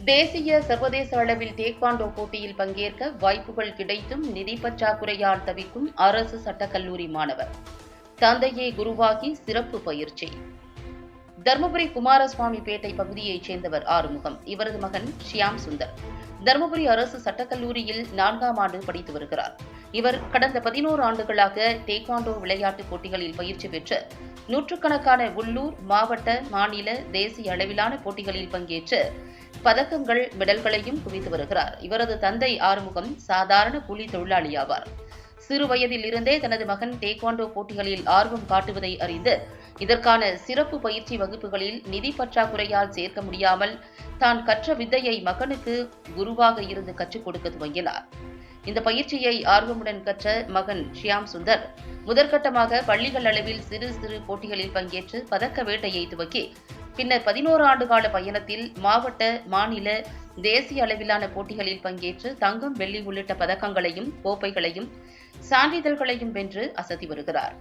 தேசிய, சர்வதேச அளவில் டேக்வாண்டோ போட்டியில் பங்கேற்க வாய்ப்புகள் கிடைத்தும் நிதி பற்றாக்குறையால் தவிக்கும் அரசு சட்டக்கல்லூரி மாணவர். தந்தையே குருவாகி சிறப்பு பயிற்சி. தருமபுரி குமாரசுவாமிபேட்டை பகுதியைச் சேர்ந்தவர் ஆறுமுகம். இவரது மகன் ஷியாம் சுந்தர் தருமபுரி அரசு சட்டக்கல்லூரியில் 4ஆம் ஆண்டு படித்து வருகிறார். இவர் கடந்த 11 ஆண்டுகளாக டேக்வாண்டோ விளையாட்டுப் போட்டிகளில் பயிற்சி பெற்று நூற்றுக்கணக்கான உள்ளூர், மாவட்ட, மாநில, தேசிய அளவிலான போட்டிகளில் பங்கேற்று பதக்கங்கள், மெடல்களையும் குவித்து வருகிறார். இவரது தந்தை ஆறுமுகம் சாதாரண கூலி தொழிலாளி ஆவார். சிறு வயதில் இருந்தே தனது மகன் டேக்வாண்டோ போட்டிகளில் ஆர்வம் காட்டுவதை அறிந்து இதற்கான சிறப்பு பயிற்சி வகுப்புகளில் நிதி பற்றாக்குறையால் சேர்க்க முடியாமல் தான் கற்ற வித்தையை மகனுக்கு குருவாக இருந்து கற்றுக் கொடுக்க துவங்கினார். இந்த பயிற்சியை ஆர்வமுடன் கற்ற மகன் ஷியாம் சுந்தர் முதற்கட்டமாக பள்ளிகள் அளவில் சிறு சிறு போட்டிகளில் பங்கேற்று பதக்க வேட்டையை துவக்கி பின்னர் 11 ஆண்டுகால பயணத்தில் மாவட்ட, மாநில, தேசிய அளவிலான போட்டிகளில் பங்கேற்று தங்கம், வெள்ளி உள்ளிட்ட பதக்கங்களையும், கோப்பைகளையும், சான்றிதழ்களையும் வென்று அசத்தி வருகிறார்.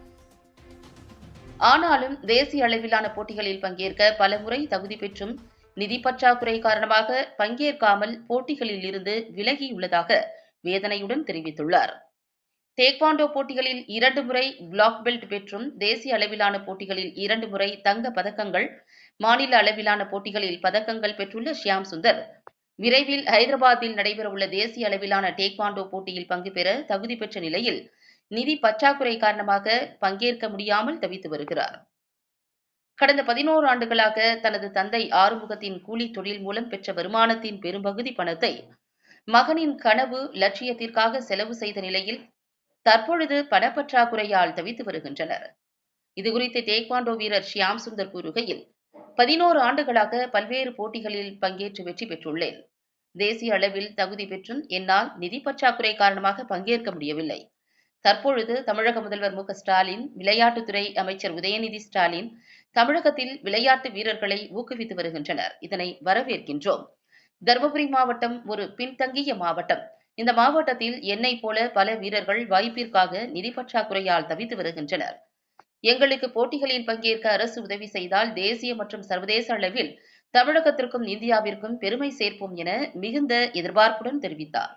ஆனாலும் தேசிய அளவிலான போட்டிகளில் பங்கேற்க பலமுறை தகுதி பெற்றும் நிதி பற்றாக்குறை காரணமாக பங்கேற்காமல் போட்டிகளில் இருந்து விலகியுள்ளதாக வேதனையுடன் தெரிவித்துள்ளார். டேக்வாண்டோ போட்டிகளில் 2 முறை பிளாக் பெல்ட் பெற்றும் தேசிய அளவிலான போட்டிகளில் 2 முறை தங்க பதக்கங்கள், மாநில அளவிலான போட்டிகளில் பதக்கங்கள் பெற்றுள்ள ஷியாம் சுந்தர் விரைவில் ஹைதராபாத்தில் நடைபெறவுள்ள தேசிய அளவிலான டேக்வாண்டோ போட்டியில் பங்கு பெற தகுதி பெற்ற நிலையில் நிதி பற்றாக்குறை காரணமாக பங்கேற்க முடியாமல் தவித்து வருகிறார். கடந்த 11 ஆண்டுகளாக தனது தந்தை ஆறுமுகத்தின் கூலி தொழில் மூலம் பெற்ற வருமானத்தின் பெரும்பகுதி பணத்தை மகனின் கனவு, லட்சியத்திற்காக செலவு செய்த நிலையில் தற்பொழுது பணப்பற்றாக்குறையால் தவித்து வருகின்றனர். இதுகுறித்து டேக்வாண்டோ வீரர் ஷியாம் சுந்தர் கூறுகையில், 11 ஆண்டுகளாக பல்வேறு போட்டிகளில் பங்கேற்று வெற்றி பெற்றுள்ளேன். தேசிய அளவில் தகுதி பெற்றும் என்னால் நிதி பற்றாக்குறை காரணமாக பங்கேற்க முடியவில்லை. தற்பொழுது தமிழக முதல்வர் மு.க.ஸ்டாலின், விளையாட்டுத்துறை அமைச்சர் உதயநிதி ஸ்டாலின் தமிழகத்தில் விளையாட்டு வீரர்களை ஊக்குவித்து வருகின்றனர். இதனை வரவேற்கின்றோம். தருமபுரி மாவட்டம் ஒரு பின்தங்கிய மாவட்டம். இந்த மாவட்டத்தில் என்னைப் போல பல வீரர்கள் வாய்ப்பிற்காக நிதி பற்றாக்குறையால் தவித்து வருகின்றனர். எங்களுக்கு போட்டிகளில் பங்கேற்க அரசு உதவி செய்தால் தேசிய மற்றும் சர்வதேச அளவில் தமிழகத்திற்கும் இந்தியாவிற்கும் பெருமை சேர்ப்போம் என மிகுந்த எதிர்பார்ப்புடன் தெரிவித்தார்.